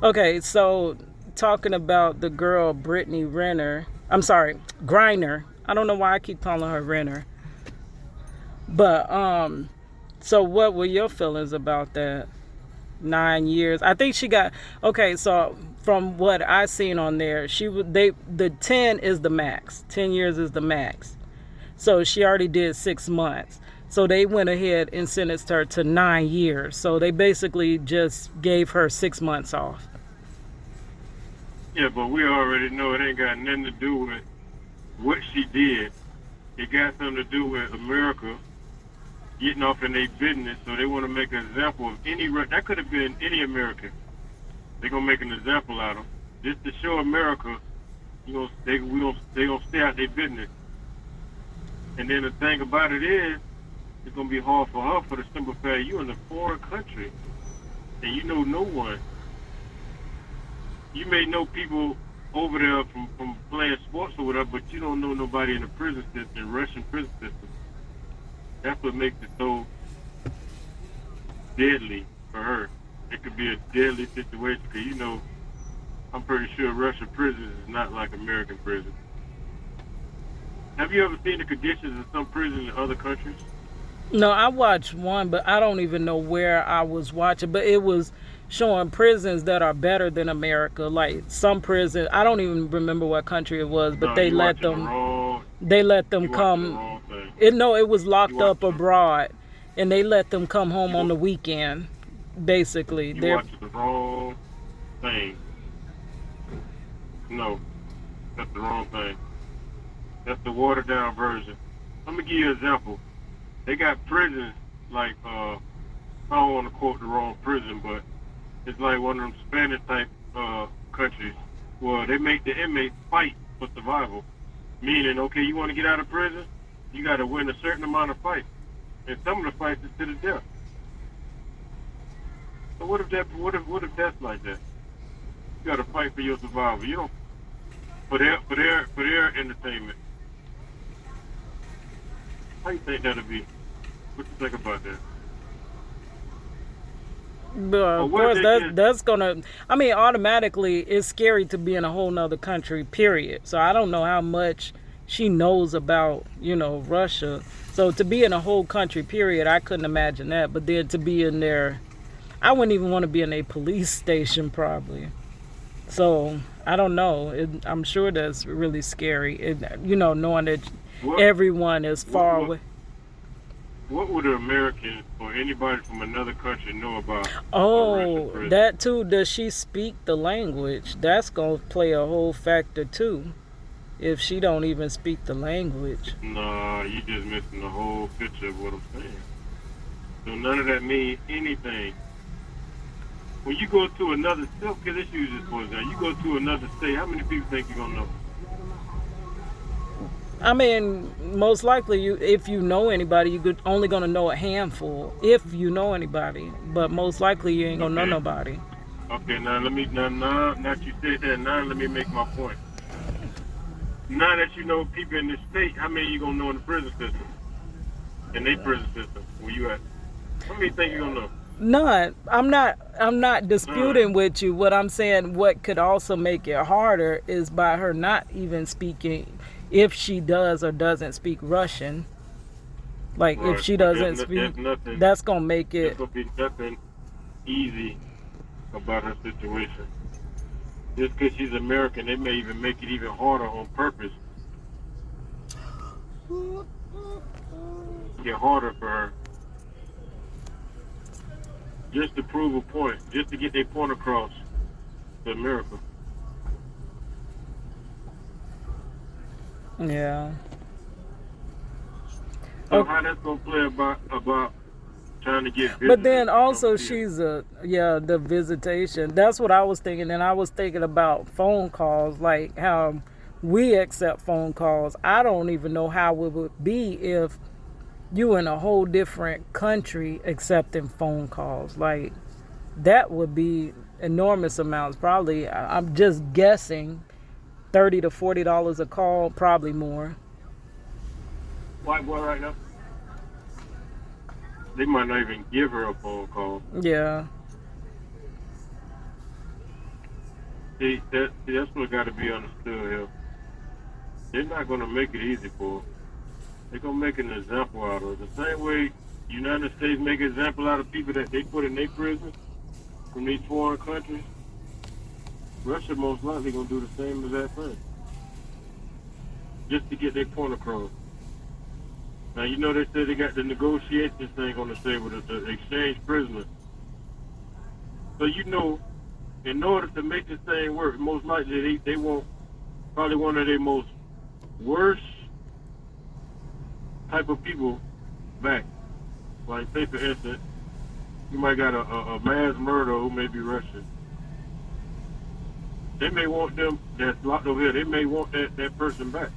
Okay, so talking about the girl Brittney Renner. I'm sorry, Griner. I don't know why I keep calling her Renner. But so what were your feelings about that? 9 years. I think she got okay. So from what I seen on there, she would they the 10 is the max. 10 years is the max. So she already did 6 months. So they went ahead and sentenced her to 9 years. So they basically just gave her 6 months off. Yeah, but we already know it ain't got nothing to do with what she did. It got something to do with America getting off in their business. So they want to make an example of that could have been any American. They're gonna make an example out of them just to show America, they gonna stay out their business. And then the thing about it is, it's gonna be hard for her for the simple fact you in a foreign country and you know no one. You may know people over there from playing sports or whatever, but you don't know nobody in the prison system, Russian prison system. That's what makes it so deadly for her. It could be a deadly situation because I'm pretty sure Russian prison is not like American prison. Have you ever seen the conditions in some prisons in other countries? No, I watched one, but I don't even know where I was watching. But it was showing prisons that are better than America. Like some prison, I don't even remember what country it was, but No, they let them you watching the come. wrong thing. It was You locked up watching abroad, and they let them come home on you the weekend. Basically, you they're watching the wrong thing. No, that's the wrong thing. That's the watered down version. Let me give you an example. They got prisons like I don't want to quote the wrong prison, but it's like one of them Spanish type countries where they make the inmates fight for survival. Meaning, okay, you want to get out of prison, you got to win a certain amount of fights, and some of the fights is to the death. So what if that's like that? You got to fight for your survival. You don't for their entertainment. How you think that'll be? What you think about that? But Or of what if course, they just that's gonna. I mean, automatically, it's scary to be in a whole nother country. Period. So I don't know how much she knows about, Russia. So to be in a whole country, period, I couldn't imagine that. But then to be in there, I wouldn't even want to be in a police station, probably. So I don't know. I'm sure that's really scary. Knowing that what everyone is what far would away. what would an American or anybody from another country know about a Russian Oh, prison? that too. Does she speak the language? That's gonna play a whole factor too. If she don't even speak the language. Nah, you just missing the whole picture of what I'm saying. So none of that means anything. When you go to another state, okay, let's use this for example. You go to another state, how many people think you're gonna know? I mean, most likely, if you know anybody, only gonna know a handful. If you know anybody, but most likely you ain't gonna know Okay, nobody. okay. Now let me now that you said that. Now let me make my point. Now that you know people in this state, how many you gonna know in the prison system? In their prison system, where you at? How many think you gonna know? None. I'm not None. disputing with you. What I'm saying, what could also make it harder is by her not even speaking, if she does or doesn't speak Russian. Like if Right, she but doesn't speak, there's nothing. that's gonna make There's it. gonna be nothing easy about her situation. Just because she's American, they may even make it even harder on purpose. Get harder for her just to prove a point, just to get their point across to America. Yeah. So Okay. how that's gonna play about trying to get But visitors then to come also see her? the visitation. That's what I was thinking, and I was thinking about phone calls, like how we accept phone calls. I don't even know how it would be if you in a whole different country accepting phone calls. Like that would be enormous amounts. Probably, I'm just guessing, $30 to $40 a call, probably more. White boy right now. They might not even give her a phone call. Yeah. That's what got to be understood here. They're not going to make it easy for her. They're going to make an example out of her. The same way United States make an example out of people that they put in their prison from these foreign countries, Russia most likely going to do the same exact thing. Just to get their point across. Now, you know they said they got the negotiations thing on the table, the exchange prisoners. So you know, in order to make this thing work, most likely they want probably one of their most worst type of people back. Like, say for instance, you might got a mass murderer who may be Russian. They may want them that's locked over here. They may want that person back.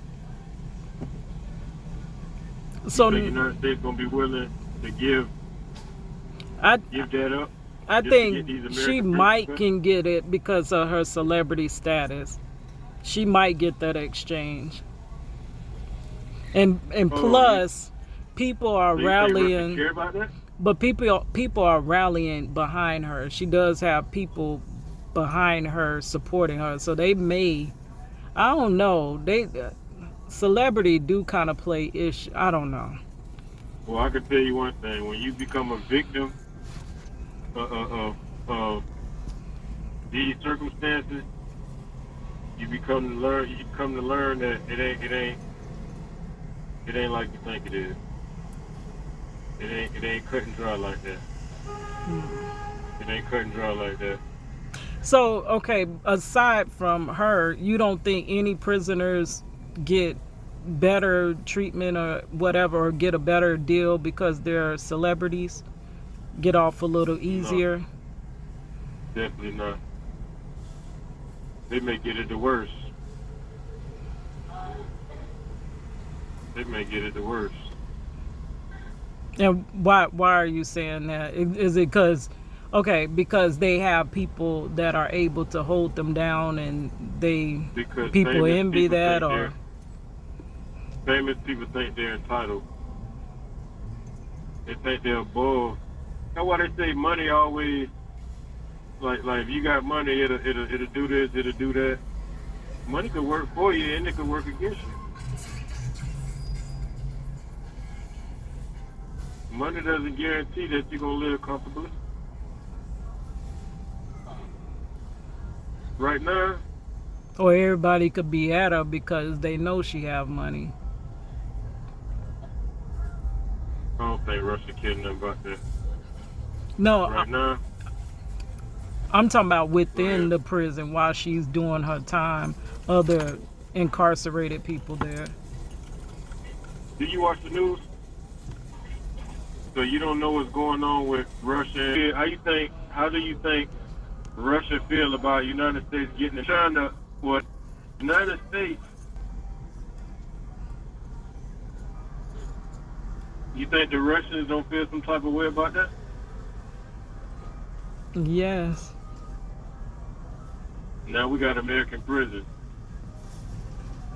So the United States gonna be willing to give that up. I think she might can get it because of her celebrity status. She might get that exchange. And plus, people are rallying. Care about that? But people are rallying behind her. She does have people behind her supporting her, so they may. I don't know. Celebrity do kind of play ish. I don't know. Well, I can tell you one thing: when you become a victim of these circumstances, you come to learn that it ain't like you think it is. It ain't cut and dry like that. It ain't cut and dry like that. So, okay, aside from her, you don't think any prisoners get better treatment or whatever, or get a better deal because they're celebrities? Get off a little easier? No, definitely not. They may get it the worst. They may get it the worst. And why are you saying that? Is it because they have people that are able to hold them down, and people envy that, or famous people think they're entitled. They think they're above. That's why they say money always, like if you got money, it'll do this, it'll do that. Money could work for you and it could work against you. Money doesn't guarantee that you're gonna live comfortably. Right now. Or everybody could be at her because they know she have money. I don't think Russia cares nothing about that. No, right now. I'm talking about within the prison while she's doing her time. Other incarcerated people there. Do you watch the news? So you don't know what's going on with Russia. How do you think Russia feel about United States getting China? What United States? You think the Russians don't feel some type of way about that? Yes. Now we got American prison.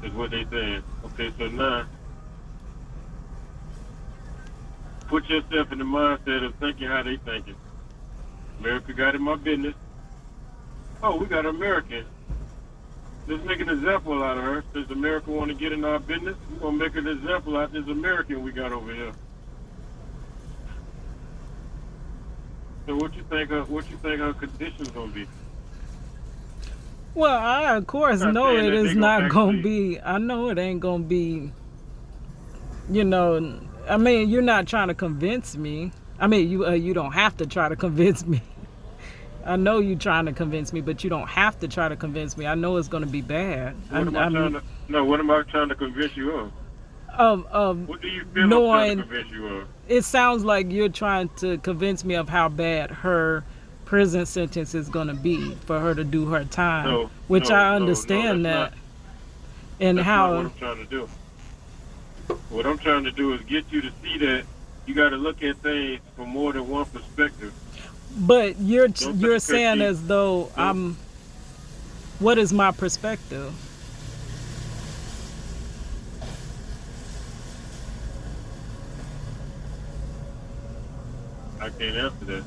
Is what they saying. Okay, so now put yourself in the mindset of thinking how they thinking. America got in my business. Oh, we got Americans. Let's make an example out of her. Since America want to get in our business, we're gonna make an example out of this American we got over here. So what you think her conditions gonna be? Well, I of course know it is not gonna be. I know it ain't gonna be. You know, I mean, you're not trying to convince me. I mean, you don't have to try to convince me. I know you're trying to convince me, but you don't have to try to convince me. I know it's going to be bad. What am I trying to convince you of? What do you feel I'm trying to convince you of? It sounds like you're trying to convince me of how bad her prison sentence is going to be for her to do her time, which I understand that. And that's how? Not what I'm trying to do. What I'm trying to do is get you to see that you got to look at things from more than one perspective. But you're saying as though I'm. What is my perspective? I can't answer that.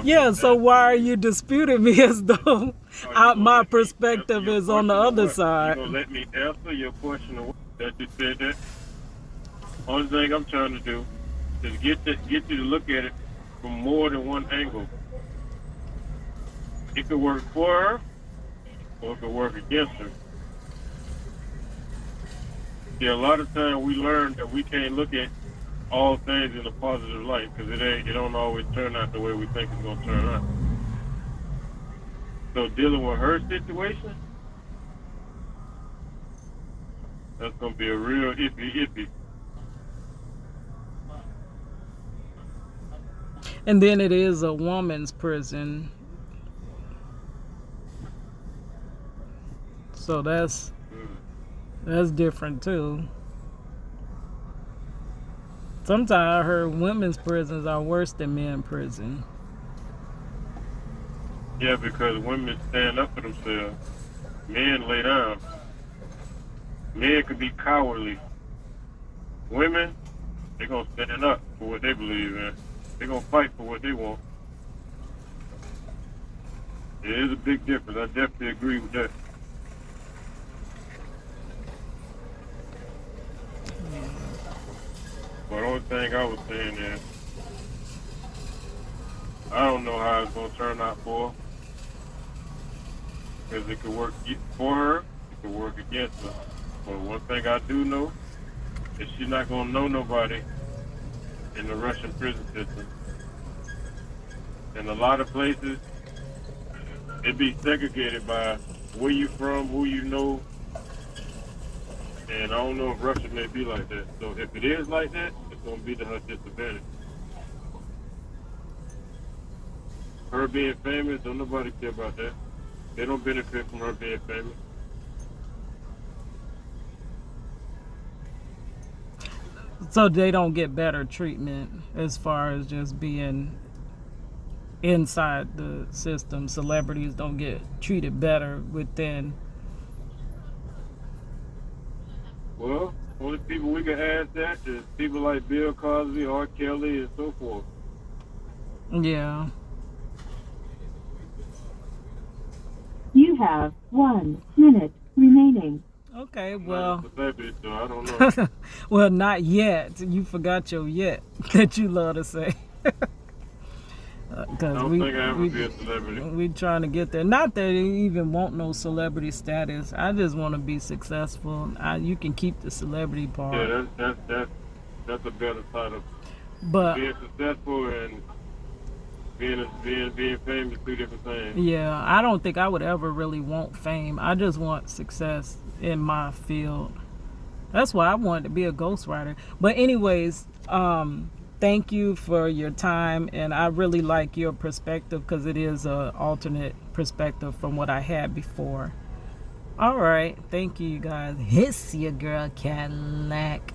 Yeah, so asking why are you. you disputing me as though Are you gonna my let me answer perspective your is on the question or other what? You side? gonna let me answer your question or what? That you said that? Only thing I'm trying to do is get you to look at it from more than one angle. It could work for her or it could work against her. See, a lot of times we learn that we can't look at all things in a positive light because it don't always turn out the way we think it's gonna turn out. So dealing with her situation, that's gonna be a real iffy. And then it is a woman's prison. So that's different too. Sometimes I heard women's prisons are worse than men's prison. Yeah, because women stand up for themselves. Men lay down. Men could be cowardly. Women, they're gonna stand up for what they believe in. They're gonna fight for what they want. It is a big difference. I definitely agree with that. But the only thing I was saying is, I don't know how it's gonna turn out for her. Because it could work for her, it could work against her. But one thing I do know is she's not gonna know nobody in the Russian prison system. In a lot of places, it be segregated by where you from, who you know, and I don't know if Russia may be like that. So if it is like that, it's gonna be to her disadvantage. Her being famous, don't nobody care about that. They don't benefit from her being famous. So they don't get better treatment as far as just being inside the system. Celebrities don't get treated better within. Well, only people we can ask that is people like Bill Cosby, R. Kelly, and so forth. Yeah. You have 1 minute remaining. Okay, I'm well. not a celebrity, so I don't know. Well, not yet. You forgot your yet that you love to say. I Because don't think I ever be a celebrity. we trying to get there. Not that I even want no celebrity status. I just want to be successful. You can keep the celebrity part. Yeah, that's a better title. But Being successful and being famous, two different things. yeah, I don't think I would ever really want fame. I just want success in my field. That's why I wanted to be a ghostwriter. But anyways, thank you for your time, and I really like your perspective because it is an alternate perspective from what I had before. All right, thank you guys. It's your girl Cadillac.